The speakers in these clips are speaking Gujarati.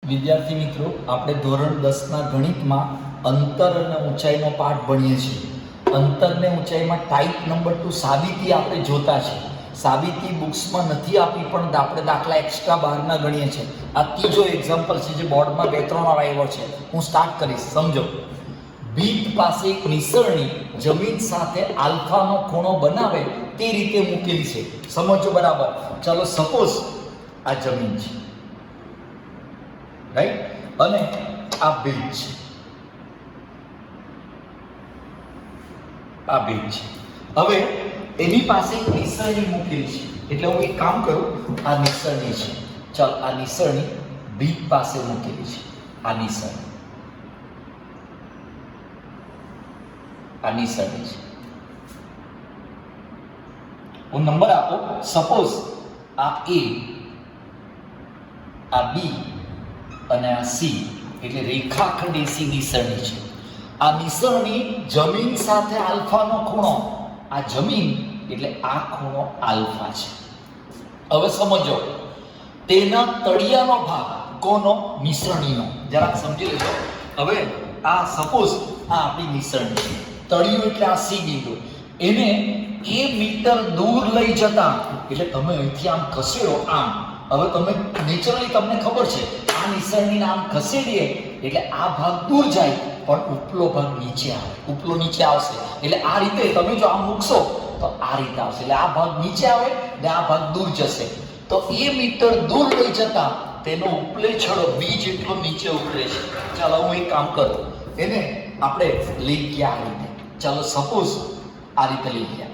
વિદ્યાર્થી મિત્રો, આપણે ધોરણ 10ના ગણિતમાં અંતર અને ઊંચાઈનો પાઠ ભણીએ છીએ. અંતર ને ઊંચાઈમાં ટાઈપ નંબર 2 સાબિતી આપણે જોતા છે. સાબિતી બુક્સમાં નથી આપી, પણ આપણે દાખલા એક્સ્ટ્રા બહારના ગણીએ છીએ. આ ત્રીજો એક્ઝામ્પલ છે જે બોર્ડમાં 2-3 વાર આવ્યો છે. હું સ્ટાર્ટ કરીશ, સમજો. ભીત પાસે એક નિસરણી જમીન સાથે આલ્ફાનો ખૂણો બનાવે તે રીતે મૂકેલી છે. સમજો બરાબર. ચાલો, સપોઝ આ જમીન છે, રાઈટ, અને આ ભીત છે, આ ભીત છે. હવે એની પાસે એક નિસરણી મૂકેલી છે. એટલે હું એક કામ કરું, આ નિસરણી છે, ચાલ આ નિસરણી ભીત પાસે મૂકેલી છે. આ નિસરણી, આ નિસરણી છે. હું નંબર આપો. સપોઝ આ A, આ B અને આ C, એટલે રેખાખંડ AC નિસરણી છે. આ નિસરણી જમીન સાથે આલ્ફાનો ખૂણો, આ જમીન એટલે આ ખૂણો આલ્ફા છે. હવે સમજો, તેના તળિયાનો ભાગ કોનો? નિસરણીનો. જરાક સમજી લેજો. હવે આ સપોઝ આ આપણી નિસરણી છે. તળિયું એટલે આ C બિંદુ. એને એ મીટર દૂર લઈ જતા, એટલે તમે અહીંથી આમ ખસેડો આમ. હવે તમે નેચરલી તમને ખબર છે, આ નિસરણીને આમ ખસેડીએ એટલે આ ભાગ દૂર જાય, પણ ઉપલો ભાગ નીચે આવે. ઉપલો નીચે આવશે એટલે આ રીતે તમે જો આમ મૂકશો તો આ રીતે આવશે. એટલે આ ભાગ નીચે આવે ને આ ભાગ દૂર જશે. તો એ મીટર દૂર લઈ જતા તેનો ઉપલે છેડો B જેટલો નીચે ઉતરે છે. ચાલો હું એક કામ કરું, એને આપણે લઈ ગયા આ રીતે. ચાલો સપોઝ આ રીતે લઈ ગયા,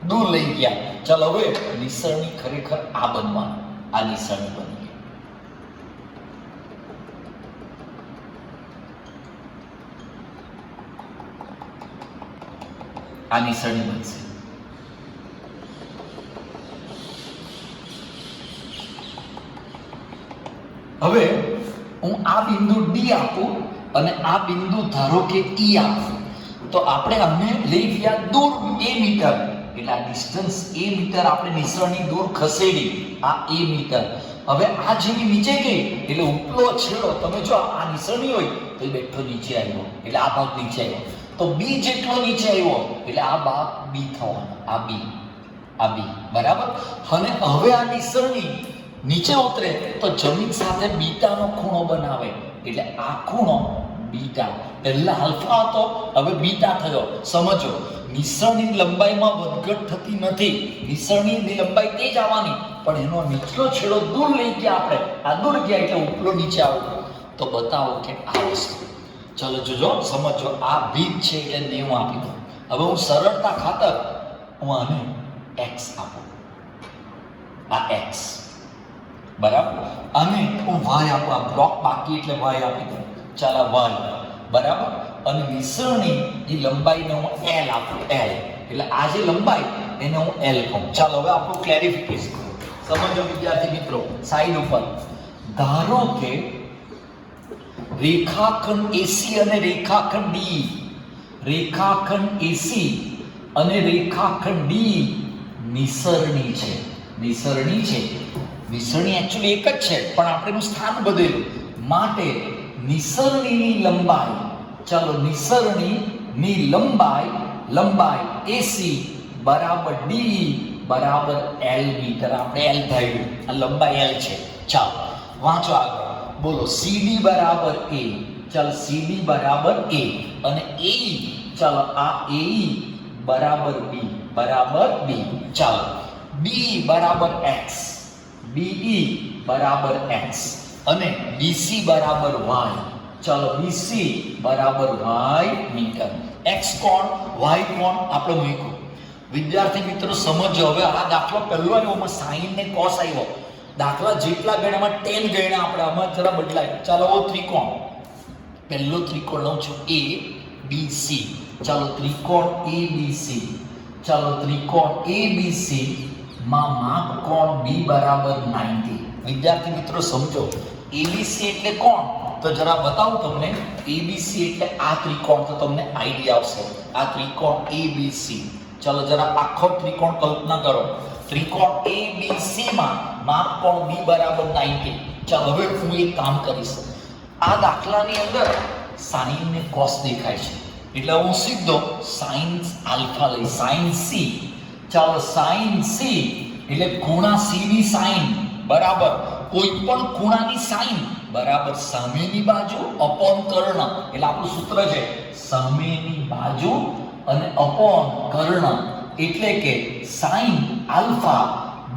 દૂર લઈ ગયા. ચાલો હવે નિસરણી ખરેખર આ બનવાનું, આ નિસરણી બની ગઈ. આ નિસરણી બનશે. હવે હું આ બિંદુ D આપું અને આ બિંદુ ધારો કે E આપું, તો આપણે અમને લઈ ગયા દૂર A મીટર, એટલે આ ડિસ્ટન્સ A મીટર આપણે નિસરણી દૂર ખસેડી, આ A મીટર. હવે આ જેવી નીચે ગઈ એટલે ઉપલો છેડો, તમે જો આ નિસરણી હોય તો એ બેઠો નીચે આવ્યો, એટલે આ ભાગ નીચે આવ્યો. તો B જેટલો નીચે આવ્યો એટલે આ ભાગ B થવાનો, આ B, આ B, બરાબર. અને હવે આ નિસરણી નીચે ઉતરે તો જમીન સાથે બીટાનો ખૂણો બનાવે, એટલે આ ખૂણો બીટા. પહેલા આલ્ફા હતો, હવે બીટા થયો. સમજો, નિસરણીની લંબાઈમાં વધઘટ થતી નથી. નિસરણીની લંબાઈ તે જ આવવાની, પણ એનો નીચલો છેડો દૂર લઈ ગયા આપણે. આ દૂર ગયા એટલે ઉપલો નીચે આવ્યો. તો બતાવો કે આ વસ્તુ. ચલો જોજો, સમજો. આ ભીત છે એટલે 90 આપી દો. હવે હું સરળતા ખાતર હું આને x આપું, આ x, બરાબર. અને હું y આપું, આ બ્લોક બાકી એટલે y આપી દઉં. ચાલો y, બરાબર. અને નિસરણીની લંબાઈને હું L આપું, L. એટલે આ જે લંબાઈ એને હું L કહું. ચાલો હવે આપણું ક્લેરિફિકેશન સમજો વિદ્યાર્થી મિત્રો. સાઈડ ઉપર ધારો કે રેખાખંડ AC અને રેખાખંડ D, રેખાખંડ AC અને રેખાખંડ D નિસરણી છે. નિસરણી છે. નિસરણી એકચ્યુઅલી એક જ છે, પણ આપણે એનું સ્થાન બદલ્યું. માટે નિસરણીની લંબાઈ, ચાલો નિસરણીની લંબાઈ AC બરાબર D બરાબર L મીટર. આપણે L ધાર્યું, આ લંબાઈ L છે. ચાલો વાંચો આગળ. બોલો CD બરાબર A. ચાલો CD બરાબર A અને AE, ચાલો આ AE બરાબર B, બરાબર B. ચાલો B બરાબર X, BE બરાબર X અને BC બરાબર Y. ચાલો BC બરાબર Y મીટર. X કોણ, Y કોણ આપણે મૂક્યું. વિદ્યાર્થી મિત્રો સમજો. હવે આ દાખલો પહેલો આવ્યો, એમાં sin ને cos આવ્યો. દાખલા જેટલા ગણ્યામાં 10 ગણ્યા આપણે, આમાં જરા બદલાય. ચાલો ત્રિકોણ, પહેલો ત્રિકોણ લઉં છું ABC. ચાલો ત્રિકોણ ABC. ચાલો ત્રિકોણ ABC માં માપ કોણ B બરાબર 90. વિદ્યાર્થી મિત્રો સમજો, ABC એટલે કોણ? તો જરા બતાવું તમને. ABC એટલે આ ત્રિકોણ, તો તમને આઈડિયા આવશે. આ ત્રિકોણ ABC. ચાલો જરા આખો ત્રિકોણ કલ્પના કરો. ત્રિકોણ ABC માં માપ કોણ B બરાબર 90. ચાલો હવે હું એક કામ કરીશ. આ દાખલાની અંદર સાઈન ને કોસ દેખાય છે એટલે હું સીધો સાઈન આલ્ફા લઈ સાઈન સી. ચાલો સાઈન સી એટલે ખૂણા સી ની સાઈન બરાબર કોઈ પણ ખૂણાની સાઈન બરાબર સામેની બાજુ અપોન કર્ણ. એટલે આપણું સૂત્ર છે સામેની બાજુ અને અપોન કર્ણ. એટલે કે સાઈન આલ્ફા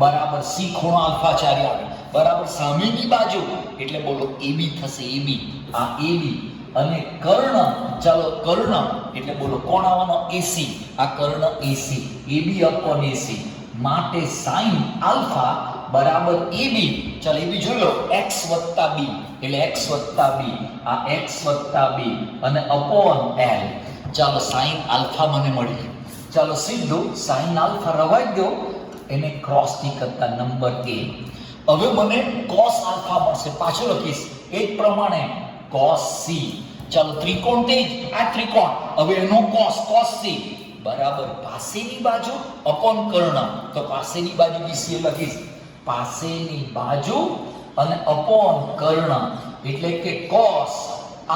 બરાબર સી ખૂણો આલ્ફા ચારે આવે બરાબર સામેની બાજુ એટલે બોલો એબી થશે એબી. આ એબી અને કર્ણ ચાલો કર્ણ એટલે બોલો કોણ આવવાનો એસી. આ કર્ણ એસી એબી અપોન એસી માટે સાઈન આલ્ફા બરાબર એબી. ચાલો એબી જોઈ લો એક્સ વત્તા બી એટલે એક્સ વત્તા બી. આ એક્સ વત્તા બી અને અપોન એલ. ચાલો સાઈન આલ્ફા મને મળી. ચાલો સીધું સાઈન આલ્ફા રવાઈ દો એને ક્રોસ થી કરતા નંબર એ. હવે મને cos આલ્ફા મળશે. પાછું લખીશ એ જ પ્રમાણે cos સી. ચાલો ત્રિકોણ તે આ ત્રિકોણ હવે એનો cos સી બરાબર પાસેની બાજુ અપોન કર્ણ. તો પાસેની બાજુ બીસી લખીશ પાસેની બાજુ અને અપોન કર્ણ એટલે કે cos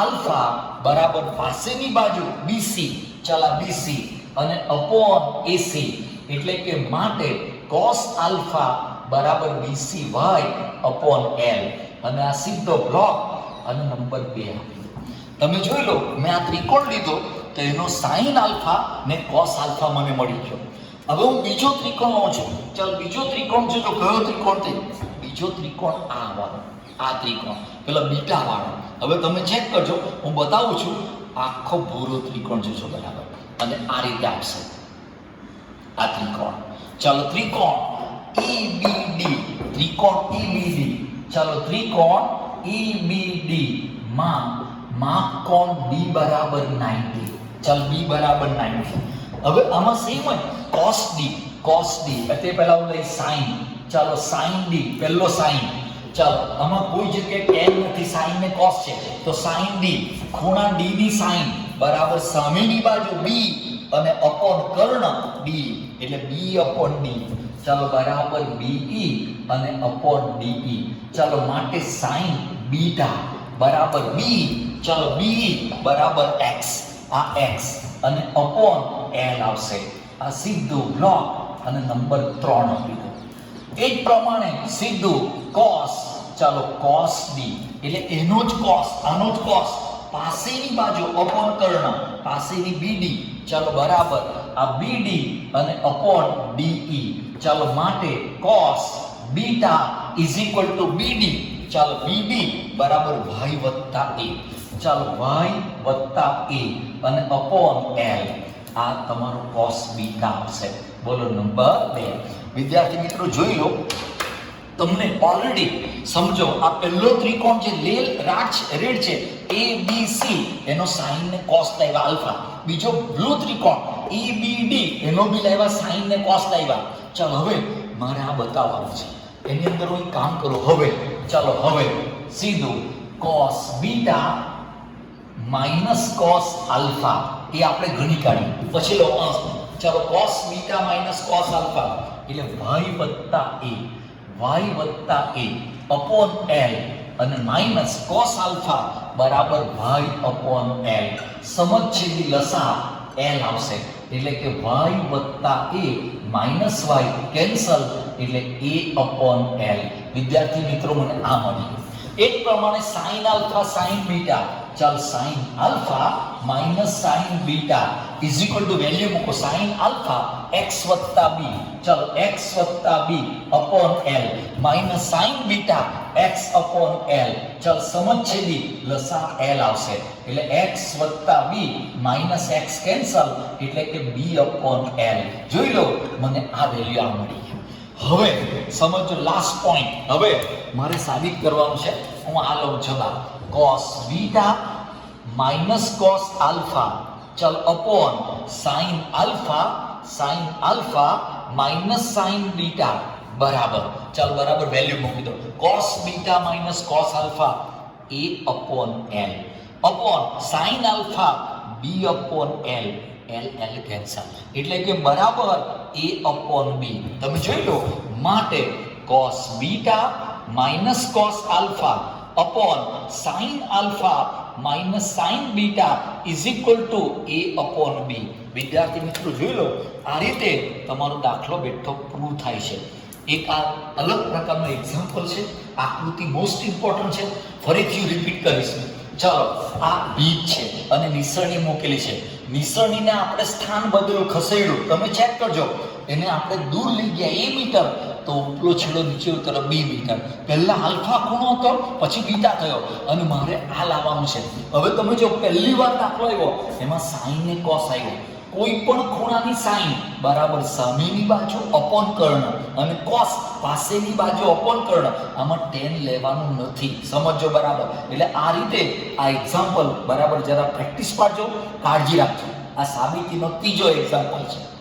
આલ્ફા બરાબર પાસેની બાજુ બીસી. ચાલો બીસી અને અપોન એસી એટલે કે માટે cos આલ્ફા બરાબર બીસી વાય અપોન એલ. અને આ સીધો બ્લોક અને નંબર 2 આપી. તમે જોઈ લો મેં આ ત્રિકોણ લીધો તો એનો સાઈન આલ્ફા ને cos આલ્ફા મને મળી ગયો. હવે હું બીજો ત્રિકોણ લઉં છું. ચાલ બીજો ત્રિકોણ છે તો કયો ત્રિકોણ તે બીજો ત્રિકોણ આ વાળો. આ ત્રિકોણ પેલા બીટા વાળો. હવે તમે ચેક કરજો હું બતાવું છું. આખો ભૂરો ત્રિકોણ જોજો બરાબર અને આ રીતે આપશે આ ત્રિકોણ. ચાલો ત્રિકોણ EBD ત્રિકોણ EBD. ચાલો ત્રિકોણ EBD માં કોણ B બરાબર 90. ચાલ B બરાબર 90. હવે આમાં સેમ જ cos D એટલે પહેલા હું લઈ sin. ચાલો sin D પહેલો sin. ચાલો આમાં કોઈ જગ્યાએ tan નથી sin ને cos છે તો sin D ખૂણા D ની sin બરાબર સામેની બાજુ B અને અપોન કર્ણ D એટલે B અપોન D. ચાલો બરાબર BE અને અપોન DE. ચાલો માટે sin બીટા બરાબર B. ચાલો BE બરાબર x. આ x અને અપોન L આવશે. આ સીધું બ્લોક અને નંબર 3 આપી દો. એ જ પ્રમાણે સીધું cos. ચાલો cos D એટલે એનો જ cos આનો જ cos પાસેની બાજુ અપોન કર્ણ પાસેની BD. ચાલો બરાબર આ BD અને અપોન DE. ચાલો માટે cos beta is equal two BD. ચાલો BD બરાબર y વત્તા a. ચાલો y વત્તા a અને અપોન l. આ તમારો cos બીટા આવશે. બોલો નંબર 2. વિદ્યાર્થી મિત્રો જોઈ લો તમને ઓલરેડી સમજો આ પહેલો ત્રિકોણ જે રેડ છે ABC એનો sin ને cos લાવ્યા આલ્ફા. બીજો બ્લુ ત્રિકોણ EBD એનો બી લાવ્યા sin ને cos લાવ્યા. ચાલો હવે મારે આ બતાવવાનું છે એની અંદર હું કામ કરું. હવે ચાલો હવે સીધું cos beta minus cos alpha એ આપણે ગણી કાઢી પછી લો અંશ. ચાલો cos beta minus cos alpha એટલે y વત્તા a અપોન l અને માઈનસ cos આલ્ફા બરાબર y અપોન l. સમછેદી લસા l આવશે એટલે કે y વત્તા a માઈનસ y કેન્સલ એટલે a અપોન l. વિદ્યાર્થી મિત્રો મને આ મળી. એક પ્રમાણે sin આલ્ફા sin બીટા. ચાલ sin alpha minus sin beta is equal two value મૂકો sin આલ્ફા x વત્તા b. ચાલો x વત્તા b upon l minus sin beta x upon l. ચાલ સમછેદી લસા l આવશે એટલે x વત્તા b માઈનસ x કેન્સલ એટલે કે b અપોન l. જોઈ લો મને આ વેલ્યુ આ મળી. હવે સમજો લાસ્ટ પોઈન્ટ. હવે મારે સાબિત કરવાનું છે. હું આ લઉં જવાબ cos beta minus cos alpha. ચાલ upon sin alpha minus sin beta બરાબર. ચાલ બરાબર વેલ્યુ મૂકી દો. cos beta minus cos alpha a upon l upon sin alpha b upon l. l cancel એટલે કે બરાબર a અપોન b. તમે જોઈ લો માટે cos beta minus cos alpha upon sine alpha minus sine beta is equal to a upon b. વિદ્યાર્થી મિત્રો જોઈ લો, આ રીતે તમારો દાખલો બેઠો પ્રૂવ થાય છે. એક આ અલગ પ્રકારનો એક્ઝામ્પલ છે. આકૃતિ મોસ્ટ ઇમ્પોર્ટન્ટ છે, ફરીથી રિપીટ કરીશ. ચાલો, આ બીજ છે અને નિસરણી મૂકેલી છે. નિસરણીને આપણે સ્થાન બદલ્યું, ખસેડ્યું. તમે ચેક કરજો, એને આપણે દૂર લઈ ગયા એ મીટર, તો ઉપલો છેડો નીચે ઉતરો બી મીટર. પહેલા આલ્ફા ખૂણો હતો, પછી બીટા થયો, અને મારે આ લાવવાનું છે. હવે તમે જો પહેલી વાર દાખલો આવ્યો, એમાં સાઈન ને કોસ આવ્યો. કોઈ પણ ખૂણાની સાઈન બરાબર સામેની બાજુ અપોન કર્ણ અને કોસ પાસેની બાજુ અપોન કર્ણ. આમાં ટેન લેવાનું નથી, સમજો બરાબર. એટલે આ રીતે આ એક્ઝામ્પલ બરાબર જરા પ્રેક્ટિસ પાડજો, કાળજી રાખજો. આ સાબિતીનો ત્રીજો એક્ઝામ્પલ છે.